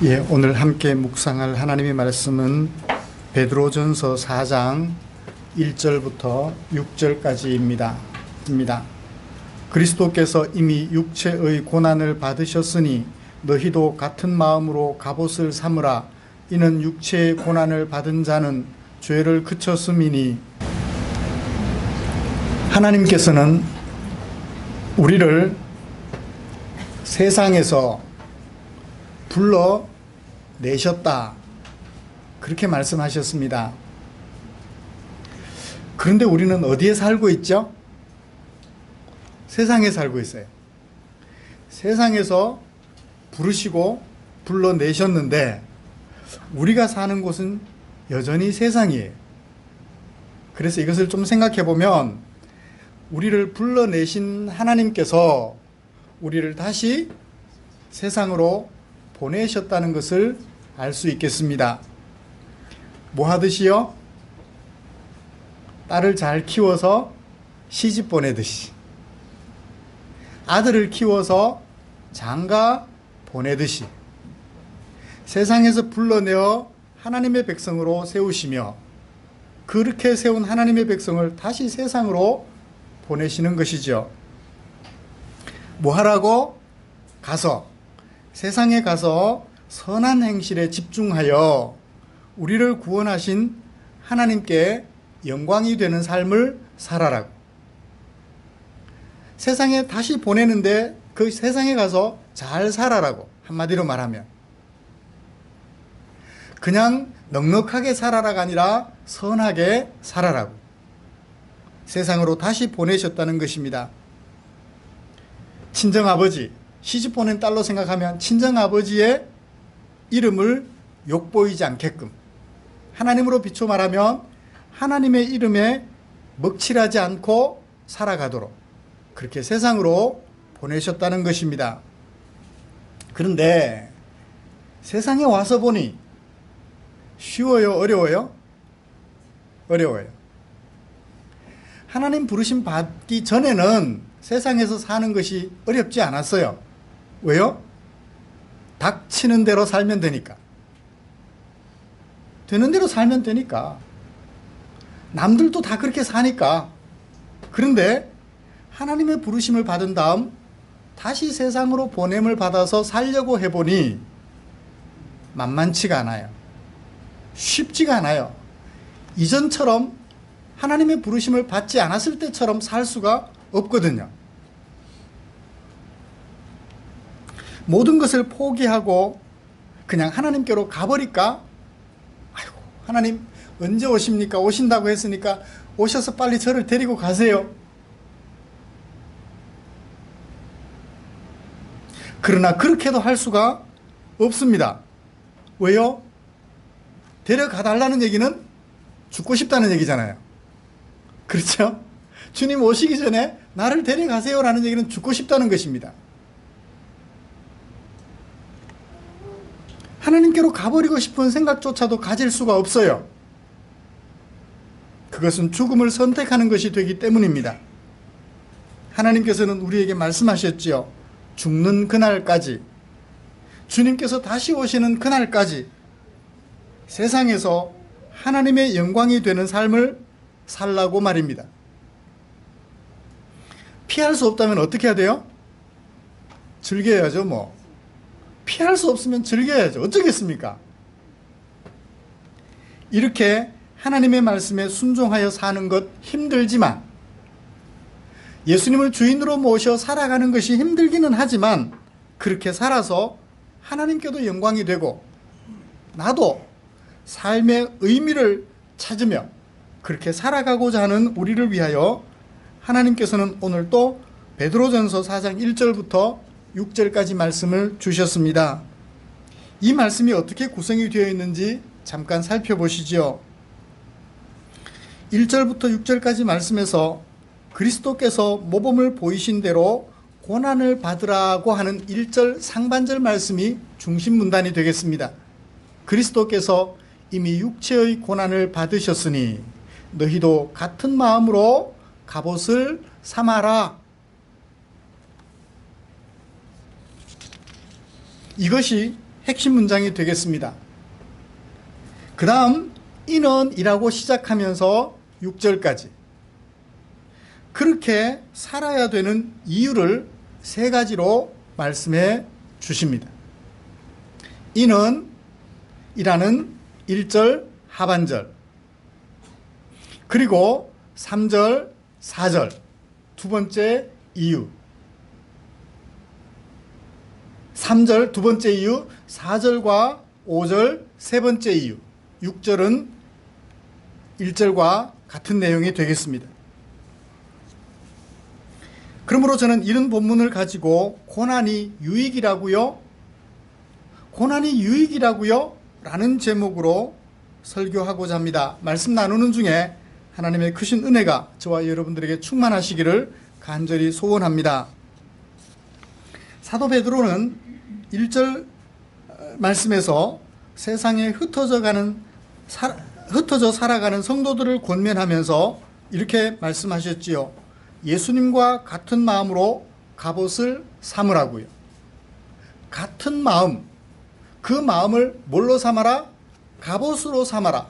예, 오늘 함께 묵상할 하나님의 말씀은 베드로전서 4장 1절부터 6절까지입니다. 그리스도께서 이미 육체의 고난을 받으셨으니 너희도 같은 마음으로 갑옷을 삼으라. 이는 육체의 고난을 받은 자는 죄를 그쳤음이니. 하나님께서는 우리를 세상에서 불러내셨다, 그렇게 말씀하셨습니다. 그런데 우리는 어디에 살고 있죠? 세상에 살고 있어요. 세상에서 부르시고 불러내셨는데 우리가 사는 곳은 여전히 세상이에요. 그래서 이것을 좀 생각해 보면 우리를 불러내신 하나님께서 우리를 다시 세상으로 보내셨다는 것을 알 수 있겠습니다. 뭐 하듯이요? 딸을 잘 키워서 시집 보내듯이, 아들을 키워서 장가 보내듯이 세상에서 불러내어 하나님의 백성으로 세우시며 그렇게 세운 하나님의 백성을 다시 세상으로 보내시는 것이죠. 뭐 하라고? 세상에 가서 선한 행실에 집중하여 우리를 구원하신 하나님께 영광이 되는 삶을 살아라고. 세상에 다시 보내는데 그 세상에 가서 잘 살아라고. 한마디로 말하면 그냥 넉넉하게 살아라가 아니라 선하게 살아라고 세상으로 다시 보내셨다는 것입니다. 친정아버지, 시집 보낸 딸로 생각하면 친정아버지의 이름을 욕보이지 않게끔, 하나님으로 비춰 말하면 하나님의 이름에 먹칠하지 않고 살아가도록 그렇게 세상으로 보내셨다는 것입니다. 그런데 세상에 와서 보니 쉬워요? 어려워요? 어려워요. 하나님 부르심 받기 전에는 세상에서 사는 것이 어렵지 않았어요. 왜요? 닥치는 대로 살면 되니까. 되는 대로 살면 되니까. 남들도 다 그렇게 사니까. 그런데 하나님의 부르심을 받은 다음 다시 세상으로 보냄을 받아서 살려고 해보니 만만치가 않아요. 쉽지가 않아요. 이전처럼 하나님의 부르심을 받지 않았을 때처럼 살 수가 없거든요. 모든 것을 포기하고 그냥 하나님께로 가버릴까? 아이고, 하나님 언제 오십니까? 오신다고 했으니까 오셔서 빨리 저를 데리고 가세요. 그러나 그렇게도 할 수가 없습니다. 왜요? 데려가 달라는 얘기는 죽고 싶다는 얘기잖아요. 그렇죠? 주님 오시기 전에 나를 데려가세요라는 얘기는 죽고 싶다는 것입니다. 하나님께로 가버리고 싶은 생각조차도 가질 수가 없어요. 그것은 죽음을 선택하는 것이 되기 때문입니다. 하나님께서는 우리에게 말씀하셨지요. 죽는 그날까지, 주님께서 다시 오시는 그날까지 세상에서 하나님의 영광이 되는 삶을 살라고 말입니다. 피할 수 없다면 어떻게 해야 돼요? 즐겨야죠, 뭐. 피할 수 없으면 즐겨야죠. 어쩌겠습니까? 이렇게 하나님의 말씀에 순종하여 사는 것 힘들지만, 예수님을 주인으로 모셔 살아가는 것이 힘들기는 하지만 그렇게 살아서 하나님께도 영광이 되고 나도 삶의 의미를 찾으며 그렇게 살아가고자 하는 우리를 위하여 하나님께서는 오늘 또 베드로전서 4장 1절부터 6절까지 말씀을 주셨습니다. 이 말씀이 어떻게 구성이 되어 있는지 잠깐 살펴보시죠. 1절부터 6절까지 말씀에서 그리스도께서 모범을 보이신 대로 고난을 받으라고 하는 1절 상반절 말씀이 중심 문단이 되겠습니다. 그리스도께서 이미 육체의 고난을 받으셨으니 너희도 같은 마음으로 갑옷을 삼아라. 이것이 핵심 문장이 되겠습니다. 그 다음 이는이라고 시작하면서 6절까지 그렇게 살아야 되는 이유를 세 가지로 말씀해 주십니다. 이는 이라는 1절 하반절, 그리고 3절 4절 두 번째 이유, 3절 두 번째 이유, 4절과 5절 세 번째 이유, 6절은 1절과 같은 내용이 되겠습니다. 그러므로 저는 이런 본문을 가지고 고난이 유익이라고요? 고난이 유익이라고요? 라는 제목으로 설교하고자 합니다. 말씀 나누는 중에 하나님의 크신 은혜가 저와 여러분들에게 충만하시기를 간절히 소원합니다. 사도 베드로는 1절 말씀에서 세상에 흩어져 살아가는 성도들을 권면하면서 이렇게 말씀하셨지요. 예수님과 같은 마음으로 갑옷을 삼으라고요. 같은 마음, 그 마음을 뭘로 삼아라? 갑옷으로 삼아라.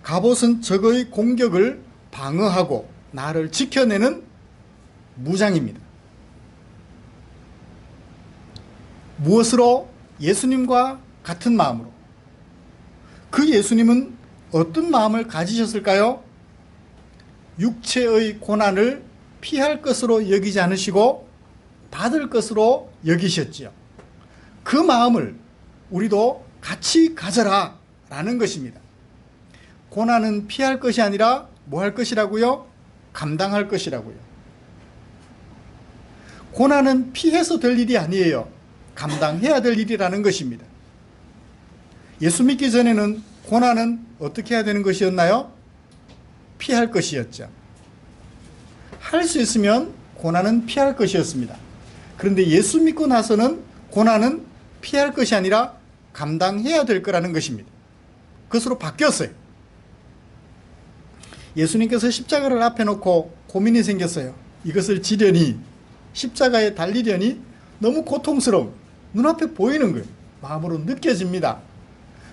갑옷은 적의 공격을 방어하고 나를 지켜내는 무장입니다. 무엇으로? 예수님과 같은 마음으로. 그 예수님은 어떤 마음을 가지셨을까요? 육체의 고난을 피할 것으로 여기지 않으시고 받을 것으로 여기셨지요. 그 마음을 우리도 같이 가져라 라는 것입니다. 고난은 피할 것이 아니라 뭐 할 것이라고요? 감당할 것이라고요. 고난은 피해서 될 일이 아니에요. 감당해야 될 일이라는 것입니다. 예수 믿기 전에는 고난은 어떻게 해야 되는 것이었나요? 피할 것이었죠. 할 수 있으면 고난은 피할 것이었습니다. 그런데 예수 믿고 나서는 고난은 피할 것이 아니라 감당해야 될 거라는 것입니다. 그것으로 바뀌었어요. 예수님께서 십자가를 앞에 놓고 고민이 생겼어요. 이것을 지려니, 십자가에 달리려니 너무 고통스러운, 눈앞에 보이는 거예요. 마음으로 느껴집니다.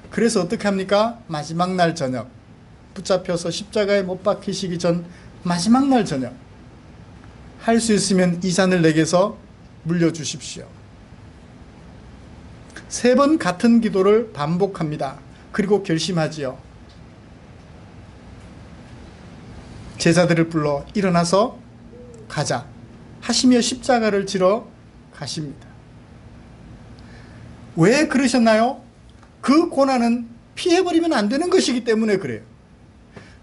그래서 어떻게 합니까? 마지막 날 저녁, 붙잡혀서 십자가에 못 박히시기 전 마지막 날 저녁, 할 수 있으면 이 잔을 내게서 물려주십시오. 3번 같은 기도를 반복합니다. 그리고 결심하지요. 제자들을 불러 일어나서 가자 하시며 십자가를 지러 가십니다. 왜 그러셨나요? 그 고난은 피해버리면 안 되는 것이기 때문에 그래요.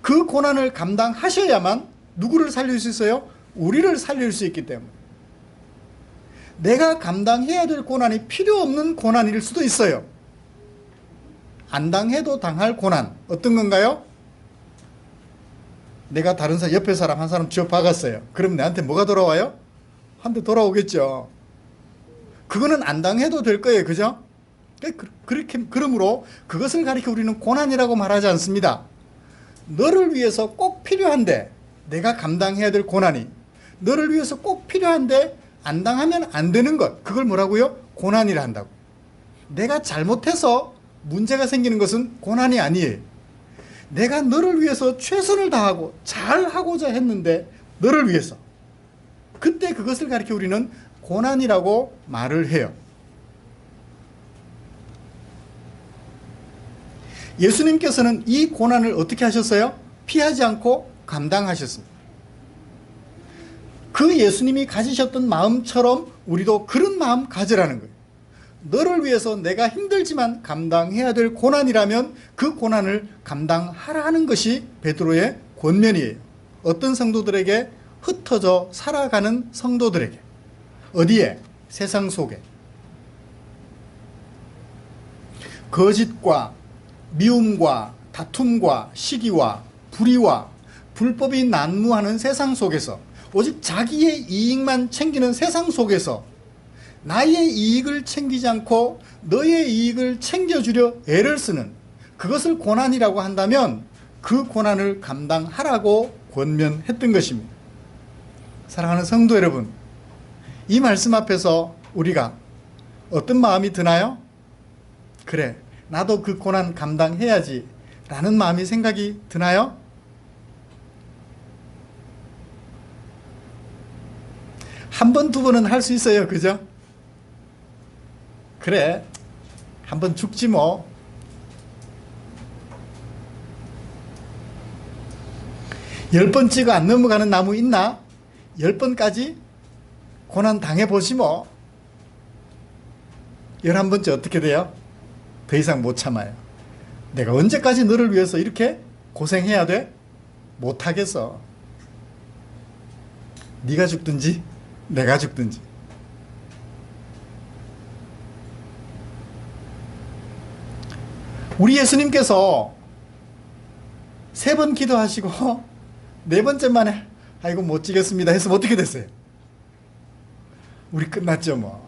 그 고난을 감당하셔야만 누구를 살릴 수 있어요? 우리를 살릴 수 있기 때문에. 내가 감당해야 될 고난이 필요 없는 고난일 수도 있어요. 안 당해도 당할 고난. 어떤 건가요? 내가 다른 사람, 옆에 사람 한 사람 쥐어 박았어요. 그럼 내한테 뭐가 돌아와요? 한 대 돌아오겠죠. 그거는 안 당해도 될 거예요. 그죠? 그러므로 그것을 가리켜 우리는 고난이라고 말하지 않습니다. 너를 위해서 꼭 필요한데, 내가 감당해야 될 고난이 너를 위해서 꼭 필요한데 안 당하면 안 되는 것, 그걸 뭐라고요? 고난이라 한다고. 내가 잘못해서 문제가 생기는 것은 고난이 아니에요. 내가 너를 위해서 최선을 다하고 잘하고자 했는데 너를 위해서, 그때 그것을 가리켜 우리는 고난이라고 말을 해요. 예수님께서는 이 고난을 어떻게 하셨어요? 피하지 않고 감당하셨습니다. 그 예수님이 가지셨던 마음처럼 우리도 그런 마음 가지라는 거예요. 너를 위해서 내가 힘들지만 감당해야 될 고난이라면 그 고난을 감당하라는 것이 베드로의 권면이에요. 어떤 성도들에게? 흩어져 살아가는 성도들에게. 어디에? 세상 속에. 거짓과 미움과 다툼과 시기와 불의와 불법이 난무하는 세상 속에서, 오직 자기의 이익만 챙기는 세상 속에서 나의 이익을 챙기지 않고 너의 이익을 챙겨주려 애를 쓰는, 그것을 고난이라고 한다면 그 고난을 감당하라고 권면했던 것입니다. 사랑하는 성도 여러분, 이 말씀 앞에서 우리가 어떤 마음이 드나요? 그래, 나도 그 고난 감당해야지 라는 마음이 생각이 드나요? 한 번, 두 번은 할 수 있어요. 그죠? 그래, 한 번 죽지 뭐. 10번 찍어 안 넘어가는 나무 있나? 10번까지 고난 당해보시 뭐. 11번째 어떻게 돼요? 더 이상 못 참아요. 내가 언제까지 너를 위해서 이렇게 고생해야 돼? 못하겠어. 네가 죽든지 내가 죽든지. 우리 예수님께서 3번 기도하시고 4번째 만에 아이고 못 지겠습니다 해서 어떻게 됐어요? 우리 끝났죠 뭐.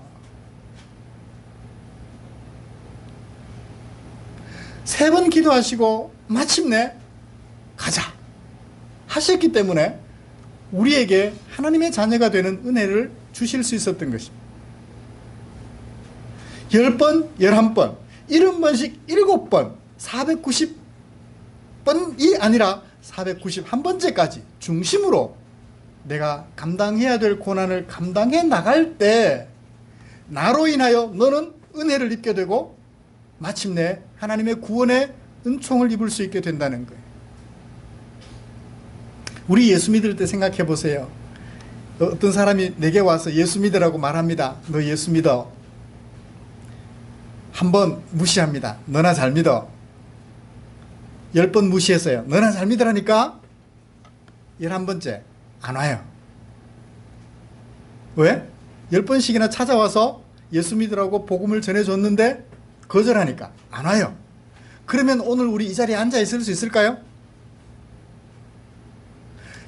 3번 기도하시고 마침내 가자 하셨기 때문에 우리에게 하나님의 자녀가 되는 은혜를 주실 수 있었던 것입니다. 10번, 11번, 70번씩 7번, 490번이 아니라 491번째까지 중심으로 내가 감당해야 될 고난을 감당해 나갈 때 나로 인하여 너는 은혜를 입게 되고 마침내 하나님의 구원의 은총을 입을 수 있게 된다는 거예요. 우리 예수 믿을 때 생각해 보세요. 어떤 사람이 내게 와서 예수 믿으라고 말합니다. 너 예수 믿어. 한 번 무시합니다. 너나 잘 믿어. 10번 무시했어요. 너나 잘 믿으라니까. 11번째 안 와요. 왜? 10번씩이나 찾아와서 예수 믿으라고 복음을 전해줬는데 거절하니까 안 와요. 그러면 오늘 우리 이 자리에 앉아 있을 수 있을까요?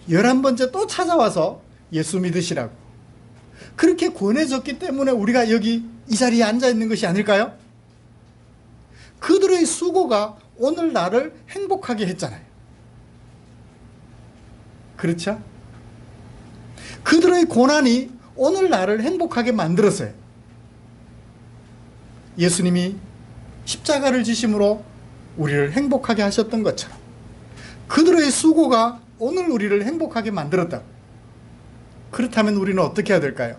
11번째 또 찾아와서 예수 믿으시라고 그렇게 권해줬기 때문에 우리가 여기 이 자리에 앉아 있는 것이 아닐까요? 그들의 수고가 오늘 나를 행복하게 했잖아요. 그렇죠? 그들의 고난이 오늘 나를 행복하게 만들었어요. 예수님이 십자가를 지심으로 우리를 행복하게 하셨던 것처럼 그들의 수고가 오늘 우리를 행복하게 만들었다. 그렇다면 우리는 어떻게 해야 될까요?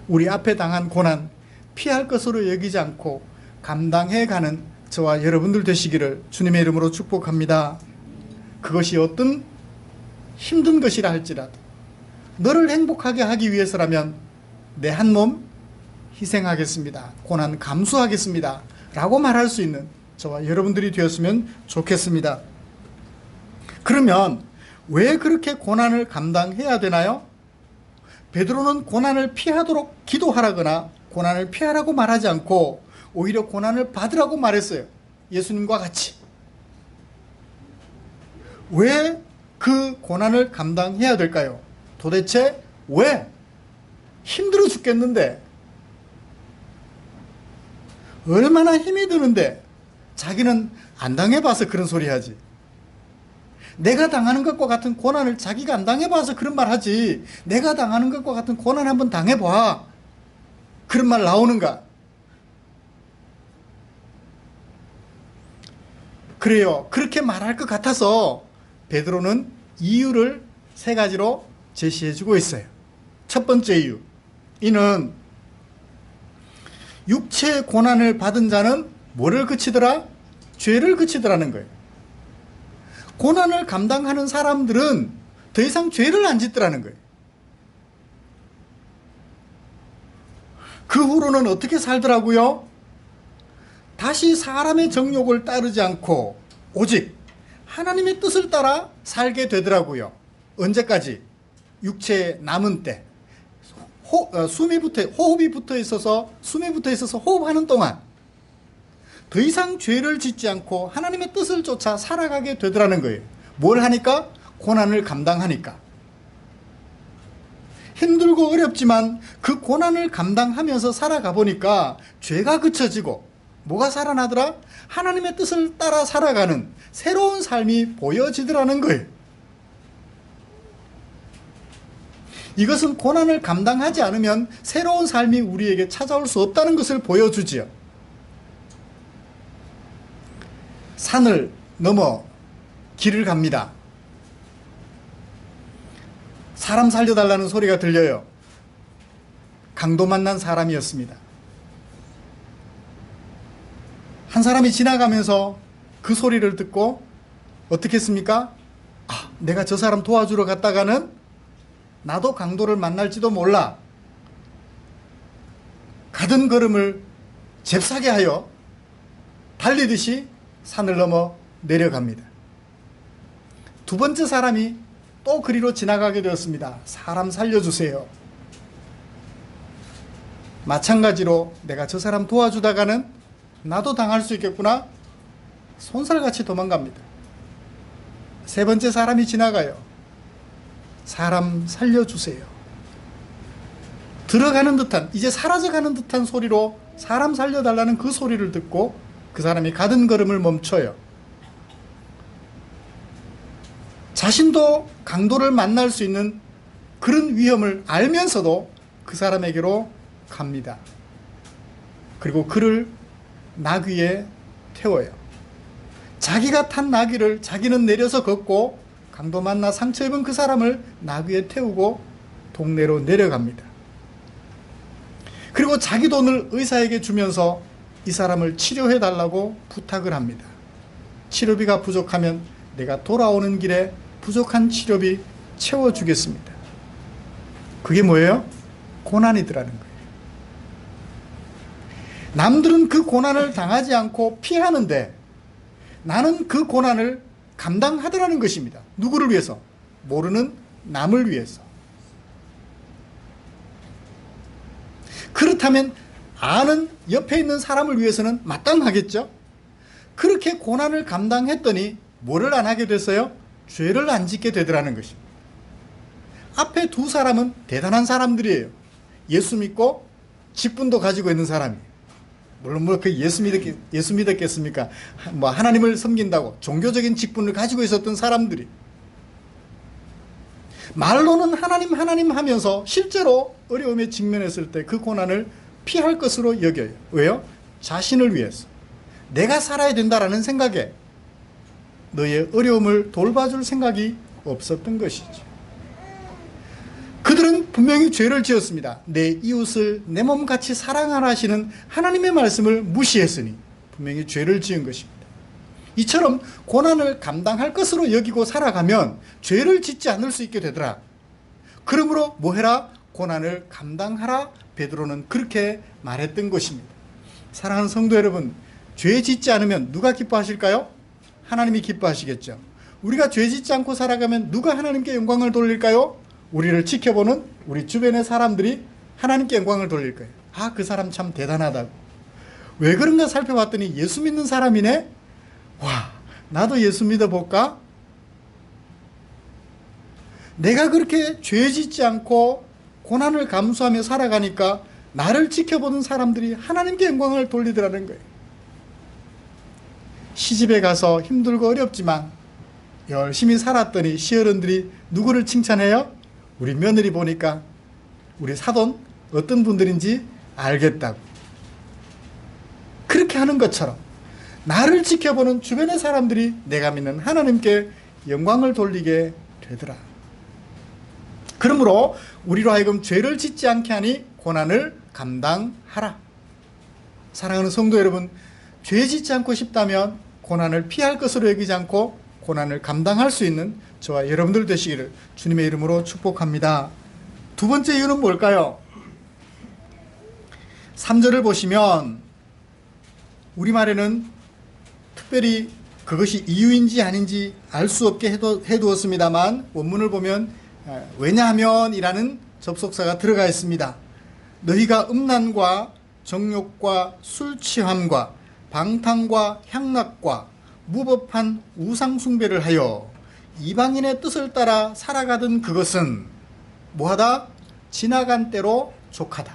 우리 앞에 당한 고난 피할 것으로 여기지 않고 감당해가는 저와 여러분들 되시기를 주님의 이름으로 축복합니다. 그것이 어떤 힘든 것이라 할지라도 너를 행복하게 하기 위해서라면 내 한 몸 희생하겠습니다. 고난 감수하겠습니다. 라고 말할 수 있는 저와 여러분들이 되었으면 좋겠습니다. 그러면 왜 그렇게 고난을 감당해야 되나요? 베드로는 고난을 피하도록 기도하라거나 고난을 피하라고 말하지 않고 오히려 고난을 받으라고 말했어요. 예수님과 같이. 왜 그 고난을 감당해야 될까요? 도대체 왜? 힘들어 죽겠는데 얼마나 힘이 드는데 자기는 안 당해봐서 그런 소리 하지. 내가 당하는 것과 같은 고난을 자기가 안 당해봐서 그런 말 하지. 내가 당하는 것과 같은 고난 한번 당해봐. 그런 말 나오는가? 그래요. 그렇게 말할 것 같아서 베드로는 이유를 3가지로 제시해주고 있어요. 첫 번째 이유. 이는 육체의 고난을 받은 자는 뭐를 그치더라? 죄를 그치더라는 거예요. 고난을 감당하는 사람들은 더 이상 죄를 안 짓더라는 거예요. 그 후로는 어떻게 살더라고요? 다시 사람의 정욕을 따르지 않고 오직 하나님의 뜻을 따라 살게 되더라고요. 언제까지? 육체의 남은 때. 호흡이 붙어 있어서 숨이 붙어 있어서 호흡하는 동안 더 이상 죄를 짓지 않고 하나님의 뜻을 쫓아 살아가게 되더라는 거예요. 뭘 하니까? 고난을 감당하니까. 힘들고 어렵지만 그 고난을 감당하면서 살아가 보니까 죄가 그쳐지고 뭐가 살아나더라? 하나님의 뜻을 따라 살아가는 새로운 삶이 보여지더라는 거예요. 이것은 고난을 감당하지 않으면 새로운 삶이 우리에게 찾아올 수 없다는 것을 보여주지요. 산을 넘어 길을 갑니다. 사람 살려달라는 소리가 들려요. 강도 만난 사람이었습니다. 한 사람이 지나가면서 그 소리를 듣고 어떻게 했습니까? 아, 내가 저 사람 도와주러 갔다가는 나도 강도를 만날지도 몰라. 가던 걸음을 잽싸게 하여 달리듯이 산을 넘어 내려갑니다. 두 번째 사람이 또 그리로 지나가게 되었습니다. 사람 살려주세요. 마찬가지로 내가 저 사람 도와주다가는 나도 당할 수 있겠구나. 손살같이 도망갑니다. 세 번째 사람이 지나가요. 사람 살려주세요. 들어가는 듯한, 이제 사라져가는 듯한 소리로 사람 살려달라는 그 소리를 듣고 그 사람이 가던 걸음을 멈춰요. 자신도 강도를 만날 수 있는 그런 위험을 알면서도 그 사람에게로 갑니다. 그리고 그를 나귀에 태워요. 자기가 탄 나귀를 자기는 내려서 걷고 강도 만나 상처 입은 그 사람을 나귀에 태우고 동네로 내려갑니다. 그리고 자기 돈을 의사에게 주면서 이 사람을 치료해 달라고 부탁을 합니다. 치료비가 부족하면 내가 돌아오는 길에 부족한 치료비 채워주겠습니다. 그게 뭐예요? 고난이더라는 거예요. 남들은 그 고난을 당하지 않고 피하는데 나는 그 고난을 감당하더라는 것입니다. 누구를 위해서? 모르는 남을 위해서. 그렇다면 아는 옆에 있는 사람을 위해서는 마땅하겠죠? 그렇게 고난을 감당했더니 뭐를 안 하게 됐어요? 죄를 안 짓게 되더라는 것입니다. 앞에 두 사람은 대단한 사람들이에요. 예수 믿고 직분도 가지고 있는 사람이에요. 물론 그 예수 믿었겠습니까? 하나님을 섬긴다고 종교적인 직분을 가지고 있었던 사람들이 말로는 하나님 하면서 실제로 어려움에 직면했을 때 그 고난을 피할 것으로 여겨요. 왜요? 자신을 위해서. 내가 살아야 된다라는 생각에 너의 어려움을 돌봐줄 생각이 없었던 것이죠. 그들은 분명히 죄를 지었습니다. 내 이웃을 내 몸같이 사랑하라 하시는 하나님의 말씀을 무시했으니 분명히 죄를 지은 것입니다. 이처럼 고난을 감당할 것으로 여기고 살아가면 죄를 짓지 않을 수 있게 되더라. 그러므로 뭐 해라? 고난을 감당하라. 베드로는 그렇게 말했던 것입니다. 사랑하는 성도 여러분, 죄 짓지 않으면 누가 기뻐하실까요? 하나님이 기뻐하시겠죠. 우리가 죄 짓지 않고 살아가면 누가 하나님께 영광을 돌릴까요? 우리를 지켜보는 우리 주변의 사람들이 하나님께 영광을 돌릴 거예요. 아, 그 사람 참 대단하다고. 왜 그런가 살펴봤더니 예수 믿는 사람이네? 와, 나도 예수 믿어볼까? 내가 그렇게 죄 짓지 않고 고난을 감수하며 살아가니까 나를 지켜보는 사람들이 하나님께 영광을 돌리더라는 거예요. 시집에 가서 힘들고 어렵지만 열심히 살았더니 시어른들이 누구를 칭찬해요? 우리 며느리 보니까 우리 사돈 어떤 분들인지 알겠다고. 그렇게 하는 것처럼 나를 지켜보는 주변의 사람들이 내가 믿는 하나님께 영광을 돌리게 되더라. 그러므로 우리로 하여금 죄를 짓지 않게 하니 고난을 감당하라. 사랑하는 성도 여러분, 죄 짓지 않고 싶다면 고난을 피할 것으로 여기지 않고 고난을 감당할 수 있는 저와 여러분들 되시기를 주님의 이름으로 축복합니다. 두 번째 이유는 뭘까요? 3절을 보시면 우리말에는 특별히 그것이 이유인지 아닌지 알 수 없게 해두었습니다만 원문을 보면 왜냐하면 이라는 접속사가 들어가 있습니다. 너희가 음란과 정욕과 술 취함과 방탕과 향락과 무법한 우상숭배를 하여 이방인의 뜻을 따라 살아가던 그것은 뭐하다? 지나간 때로 족하다.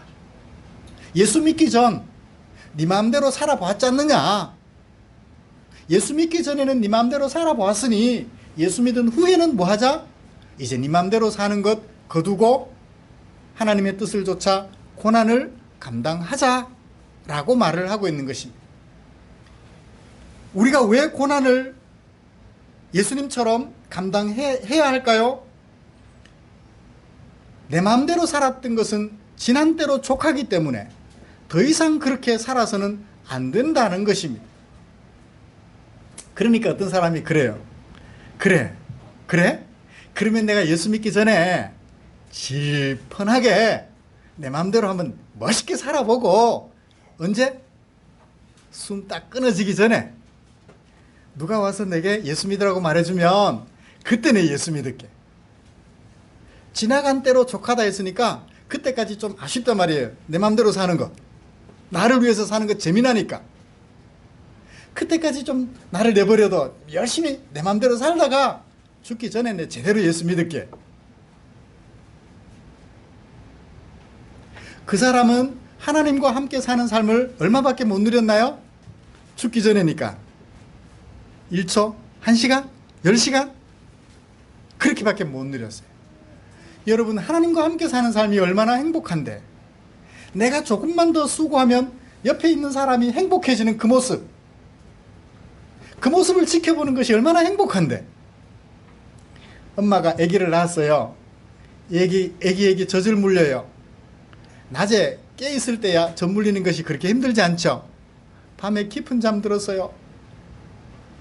예수 믿기 전 네 마음대로 살아보았지 않느냐? 예수 믿기 전에는 네 마음대로 살아보았으니 예수 믿은 후에는 뭐하자? 이제 네 마음대로 사는 것 거두고 하나님의 뜻을 좇아 고난을 감당하자라고 말을 하고 있는 것입니다. 우리가 왜 고난을 예수님처럼 감당해야 할까요? 내 마음대로 살았던 것은 지난 때로 족하기 때문에 더 이상 그렇게 살아서는 안 된다는 것입니다. 그러니까 어떤 사람이 그래요. 그래? 그러면 내가 예수 믿기 전에 질펀하게 내 마음대로 한번 멋있게 살아보고 언제? 숨 딱 끊어지기 전에 누가 와서 내게 예수 믿으라고 말해주면 그때 내 예수 믿을게. 지나간 때로 족하다 했으니까 그때까지 좀 아쉽단 말이에요. 내 마음대로 사는 거. 나를 위해서 사는 거 재미나니까. 그때까지 좀 나를 내버려도 열심히 내 마음대로 살다가 죽기 전에 내 제대로 예수 믿을게. 그 사람은 하나님과 함께 사는 삶을 얼마밖에 못 누렸나요? 죽기 전에니까 1초, 1시간, 10시간 그렇게밖에 못 누렸어요. 여러분, 하나님과 함께 사는 삶이 얼마나 행복한데, 내가 조금만 더 수고하면 옆에 있는 사람이 행복해지는 그 모습, 그 모습을 지켜보는 것이 얼마나 행복한데. 엄마가 아기를 낳았어요. 애기 젖을 물려요. 낮에 깨있을 때야 젖 물리는 것이 그렇게 힘들지 않죠. 밤에 깊은 잠 들었어요.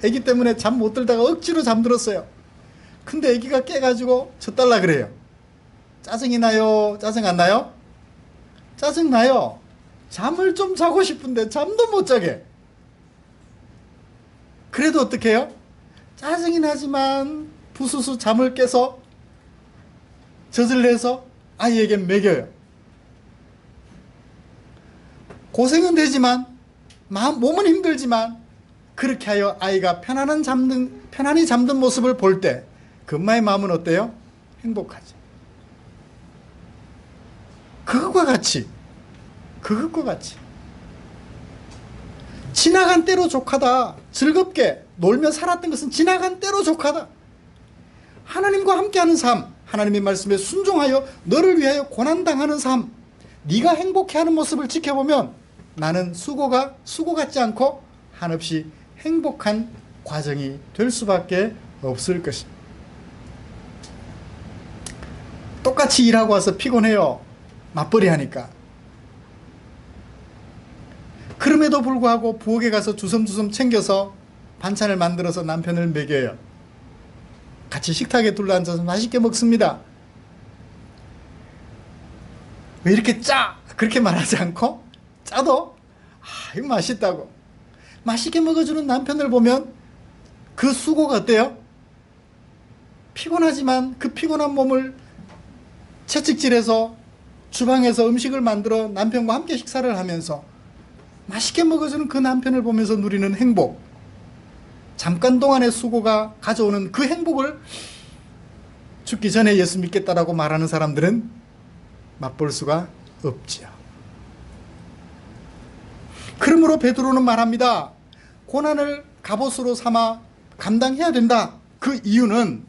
아기 때문에 잠 못 들다가 억지로 잠들었어요. 근데 아기가 깨가지고 젖 달라 그래요. 짜증이 나요? 짜증 안 나요? 짜증 나요. 잠을 좀 자고 싶은데 잠도 못 자게. 그래도 어떻게 해요? 짜증이 나지만 부수수 잠을 깨서 젖을 내서 아이에게 먹여요. 고생은 되지만 몸은 힘들지만 그렇게 하여 아이가 편안히 잠든 모습을 볼 때 그 엄마의 마음은 어때요? 행복하죠. 그것과 같이 지나간 때로 족하다. 즐겁게 놀며 살았던 것은 지나간 때로 족하다. 하나님과 함께하는 삶, 하나님의 말씀에 순종하여 너를 위하여 고난당하는 삶, 네가 행복해하는 모습을 지켜보면 나는 수고 같지 않고 한없이 행복한 과정이 될 수밖에 없을 것입니다. 똑같이 일하고 와서 피곤해요. 맞벌이 하니까. 그럼에도 불구하고 부엌에 가서 주섬주섬 챙겨서 반찬을 만들어서 남편을 먹여요. 같이 식탁에 둘러앉아서 맛있게 먹습니다. 왜 이렇게 짜? 그렇게 말하지 않고 짜도 이거 맛있다고 맛있게 먹어주는 남편을 보면 그 수고가 어때요? 피곤하지만 그 피곤한 몸을 채찍질해서 주방에서 음식을 만들어 남편과 함께 식사를 하면서 맛있게 먹어주는 그 남편을 보면서 누리는 행복, 잠깐 동안의 수고가 가져오는 그 행복을 죽기 전에 예수 믿겠다라고 말하는 사람들은 맛볼 수가 없지요. 그러므로 베드로는 말합니다. 고난을 갑옷으로 삼아 감당해야 된다. 그 이유는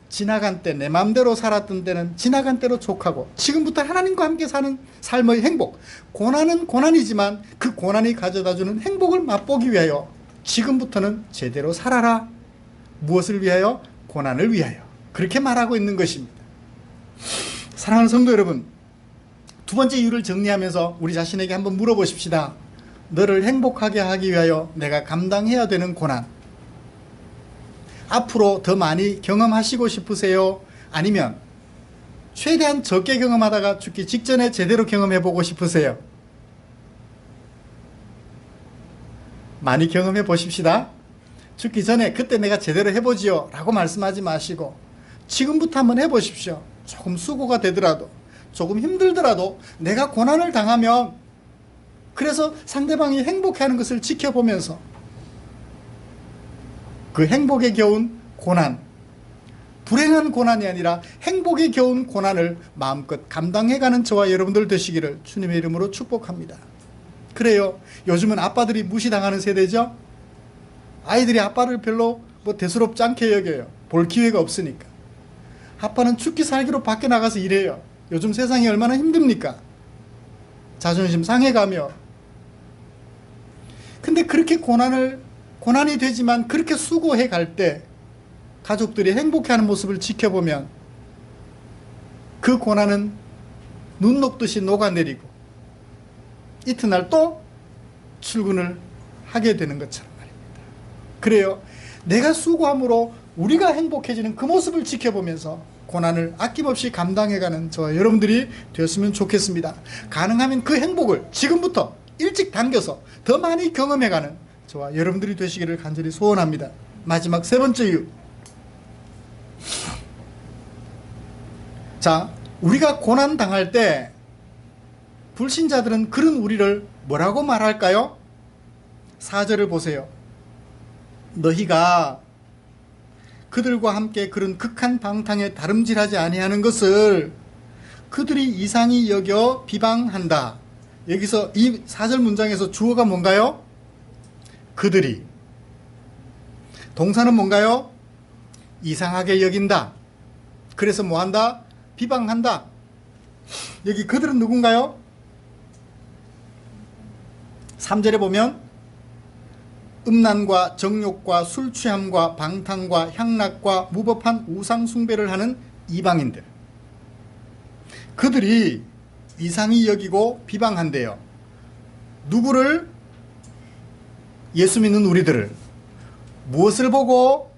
지나간 때, 내 마음대로 살았던 때는 지나간 때로 족하고 지금부터 하나님과 함께 사는 삶의 행복, 고난은 고난이지만 그 고난이 가져다주는 행복을 맛보기 위하여 지금부터는 제대로 살아라. 무엇을 위하여? 고난을 위하여. 그렇게 말하고 있는 것입니다. 사랑하는 성도 여러분, 두 번째 이유를 정리하면서 우리 자신에게 한번 물어보십시다. 너를 행복하게 하기 위하여 내가 감당해야 되는 고난, 앞으로 더 많이 경험하시고 싶으세요? 아니면 최대한 적게 경험하다가 죽기 직전에 제대로 경험해보고 싶으세요? 많이 경험해 보십시다. 죽기 전에 그때 내가 제대로 해보지요 라고 말씀하지 마시고 지금부터 한번 해보십시오. 조금 수고가 되더라도, 조금 힘들더라도 내가 고난을 당하면, 그래서 상대방이 행복해하는 것을 지켜보면서 그 행복에 겨운 고난, 불행한 고난이 아니라 행복에 겨운 고난을 마음껏 감당해가는 저와 여러분들 되시기를 주님의 이름으로 축복합니다. 그래요. 요즘은 아빠들이 무시당하는 세대죠. 아이들이 아빠를 별로 대수롭지 않게 여겨요. 볼 기회가 없으니까. 아빠는 죽기 살기로 밖에 나가서 일해요. 요즘 세상이 얼마나 힘듭니까? 자존심 상해가며. 근데 그렇게 고난이 되지만 그렇게 수고해 갈 때 가족들이 행복해하는 모습을 지켜보면 그 고난은 눈 녹듯이 녹아내리고 이튿날 또 출근을 하게 되는 것처럼 말입니다. 그래요. 내가 수고함으로 우리가 행복해지는 그 모습을 지켜보면서 고난을 아낌없이 감당해가는 저와 여러분들이 되었으면 좋겠습니다. 가능하면 그 행복을 지금부터 일찍 당겨서 더 많이 경험해가는 저와 여러분들이 되시기를 간절히 소원합니다. 마지막 세 번째 이유. 자, 우리가 고난 당할 때 불신자들은 그런 우리를 뭐라고 말할까요? 4절을 보세요. 너희가 그들과 함께 그런 극한 방탕에 다름질하지 아니하는 것을 그들이 이상히 여겨 비방한다. 여기서 이 4절 문장에서 주어가 뭔가요? 그들이. 동사는 뭔가요? 이상하게 여긴다. 그래서 뭐한다? 비방한다. 여기 그들은 누군가요? 3절에 보면 음란과 정욕과 술취함과 방탕과 향락과 무법한 우상 숭배를 하는 이방인들. 그들이 이상히 여기고 비방한대요. 누구를? 예수 믿는 우리들을. 무엇을 보고?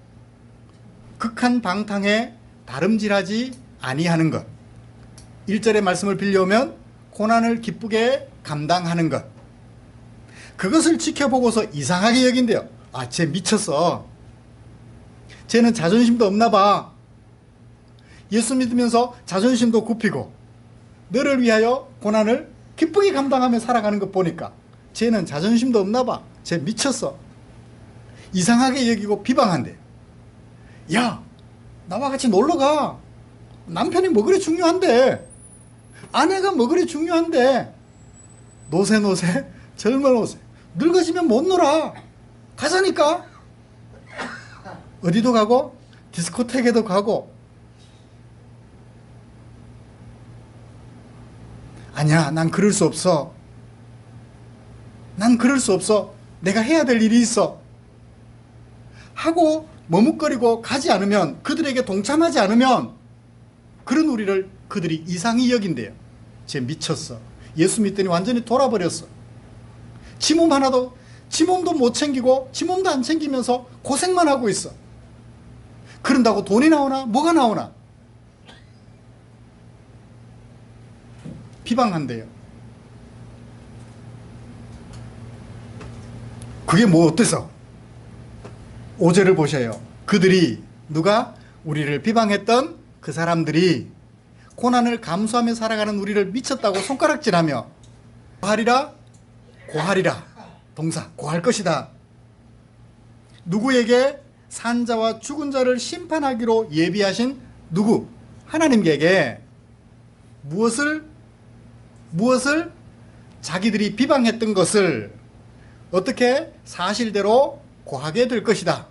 극한 방탕에 다름질하지 아니하는 것. 1절의 말씀을 빌려오면 고난을 기쁘게 감당하는 것. 그것을 지켜보고서 이상하게 여긴대요. 아, 쟤 미쳤어. 쟤는 자존심도 없나 봐. 예수 믿으면서 자존심도 굽히고 너를 위하여 고난을 기쁘게 감당하며 살아가는 것 보니까 쟤는 자존심도 없나 봐. 쟤 미쳤어. 이상하게 여기고 비방한대. 야, 나와 같이 놀러가. 남편이 뭐 그리 중요한데, 아내가 뭐 그리 중요한데, 노세 젊은 노세, 늙어지면 못 놀아. 가자니까. 어디도 가고 디스코텍에도 가고. 아니야, 난 그럴 수 없어. 난 그럴 수 없어. 내가 해야 될 일이 있어 하고 머뭇거리고 가지 않으면, 그들에게 동참하지 않으면 그런 우리를 그들이 이상히 여긴대요. 쟤 미쳤어. 예수 믿더니 완전히 돌아버렸어. 지 몸도 못 챙기고 지 몸도 안 챙기면서 고생만 하고 있어. 그런다고 돈이 나오나? 뭐가 나오나? 비방한대요. 그게 뭐 어때서? 5절을 보셔요. 그들이, 누가? 우리를 비방했던 그 사람들이 고난을 감수하며 살아가는 우리를 미쳤다고 손가락질하며 고하리라. 동사, 고할 것이다. 누구에게? 산자와 죽은 자를 심판하기로 예비하신 누구? 하나님께 무엇을? 자기들이 비방했던 것을 어떻게? 사실대로 고하게 될 것이다.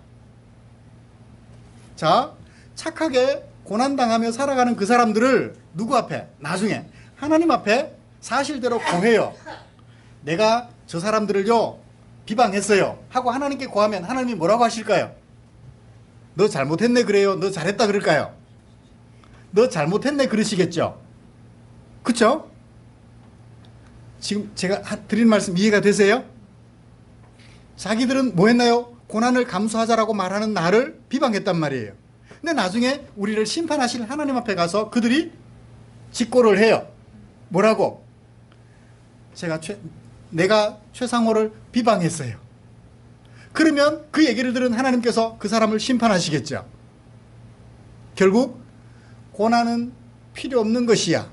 자, 착하게 고난당하며 살아가는 그 사람들을 누구 앞에? 나중에 하나님 앞에 사실대로 고해요. 내가 저 사람들을요 비방했어요 하고 하나님께 고하면 하나님이 뭐라고 하실까요? 너 잘못했네 그래요? 너 잘했다 그럴까요? 너 잘못했네 그러시겠죠? 그쵸? 지금 제가 드린 말씀 이해가 되세요? 자기들은 뭐 했나요? 고난을 감수하자라고 말하는 나를 비방했단 말이에요. 근데 나중에 우리를 심판하실 하나님 앞에 가서 그들이 직고를 해요. 뭐라고? 내가 최상호를 비방했어요. 그러면 그 얘기를 들은 하나님께서 그 사람을 심판하시겠죠. 결국 고난은 필요 없는 것이야.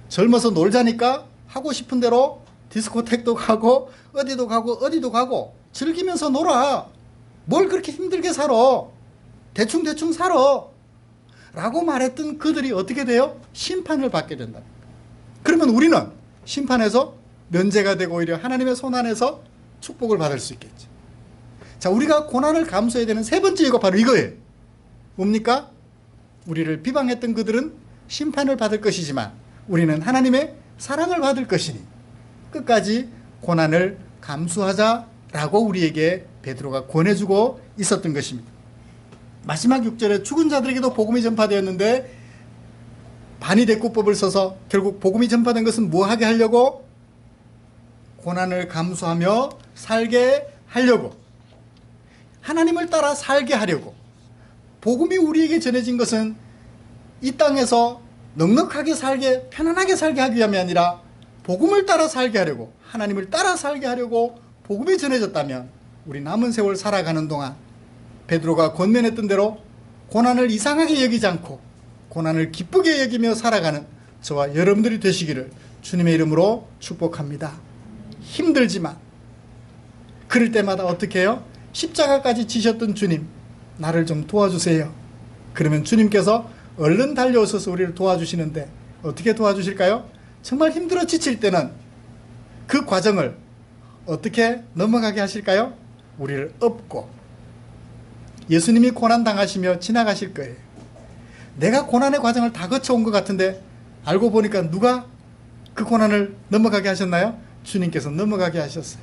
젊어서 놀자니까 하고 싶은 대로 디스코텍도 가고 어디도 가고 즐기면서 놀아. 뭘 그렇게 힘들게 살아. 대충 살아. 라고 말했던 그들이 어떻게 돼요? 심판을 받게 된다. 그러면 우리는 심판에서 면제가 되고 오히려 하나님의 손안에서 축복을 받을 수 있겠죠. 자, 우리가 고난을 감수해야 되는 세 번째 이유가 바로 이거예요. 뭡니까? 우리를 비방했던 그들은 심판을 받을 것이지만 우리는 하나님의 사랑을 받을 것이니 끝까지 고난을 감수하자 라고 우리에게 베드로가 권해주고 있었던 것입니다. 마지막 6절에 죽은 자들에게도 복음이 전파되었는데 반의대꾸법을 써서 결국 복음이 전파된 것은 무엇하게 하려고? 고난을 감수하며 살게 하려고, 하나님을 따라 살게 하려고. 복음이 우리에게 전해진 것은 이 땅에서 넉넉하게 살게, 편안하게 살게 하기 위함이 아니라 복음을 따라 살게 하려고, 하나님을 따라 살게 하려고 복음이 전해졌다면 우리 남은 세월 살아가는 동안 베드로가 권면했던 대로 고난을 이상하게 여기지 않고 고난을 기쁘게 여기며 살아가는 저와 여러분들이 되시기를 주님의 이름으로 축복합니다. 힘들지만 그럴 때마다 어떻게 해요? 십자가까지 지셨던 주님, 나를 좀 도와주세요. 그러면 주님께서 얼른 달려오셔서 우리를 도와주시는데 어떻게 도와주실까요? 정말 힘들어 지칠 때는 그 과정을 어떻게 넘어가게 하실까요? 우리를 업고, 예수님이 고난 당하시며 지나가실 거예요. 내가 고난의 과정을 다 거쳐온 것 같은데 알고 보니까 누가 그 고난을 넘어가게 하셨나요? 주님께서 넘어가게 하셨어요.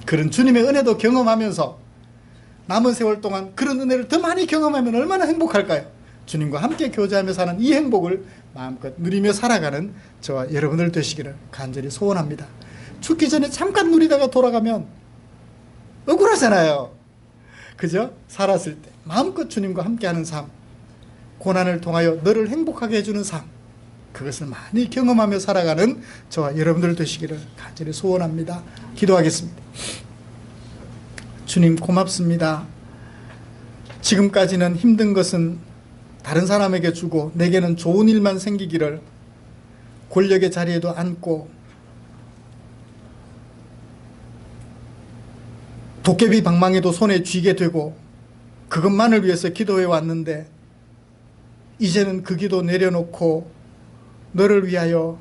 그런 주님의 은혜도 경험하면서 남은 세월 동안 그런 은혜를 더 많이 경험하면 얼마나 행복할까요? 주님과 함께 교제하며 사는 이 행복을 마음껏 누리며 살아가는 저와 여러분들 되시기를 간절히 소원합니다. 죽기 전에 잠깐 누리다가 돌아가면 억울하잖아요. 그죠? 살았을 때 마음껏 주님과 함께하는 삶, 고난을 통하여 너를 행복하게 해주는 삶, 그것을 많이 경험하며 살아가는 저와 여러분들 되시기를 간절히 소원합니다. 기도하겠습니다. 주님 고맙습니다. 지금까지는 힘든 것은 다른 사람에게 주고 내게는 좋은 일만 생기기를 권력의 자리에도 앉고 도깨비 방망이도 손에 쥐게 되고 그것만을 위해서 기도해 왔는데 이제는 그 기도 내려놓고 너를 위하여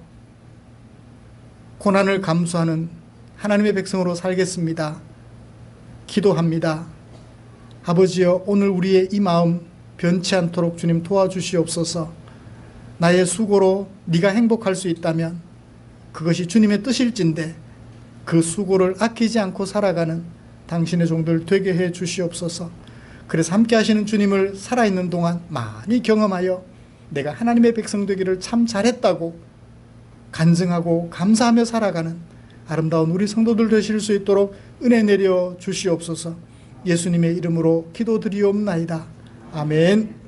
고난을 감수하는 하나님의 백성으로 살겠습니다. 기도합니다. 아버지여, 오늘 우리의 이 마음 변치 않도록 주님 도와주시옵소서. 나의 수고로 네가 행복할 수 있다면 그것이 주님의 뜻일진데 그 수고를 아끼지 않고 살아가는 당신의 종들 되게 해 주시옵소서. 그래서 함께 하시는 주님을 살아있는 동안 많이 경험하여 내가 하나님의 백성 되기를 참 잘했다고 간증하고 감사하며 살아가는 아름다운 우리 성도들 되실 수 있도록 은혜 내려 주시옵소서. 예수님의 이름으로 기도드리옵나이다. 아멘.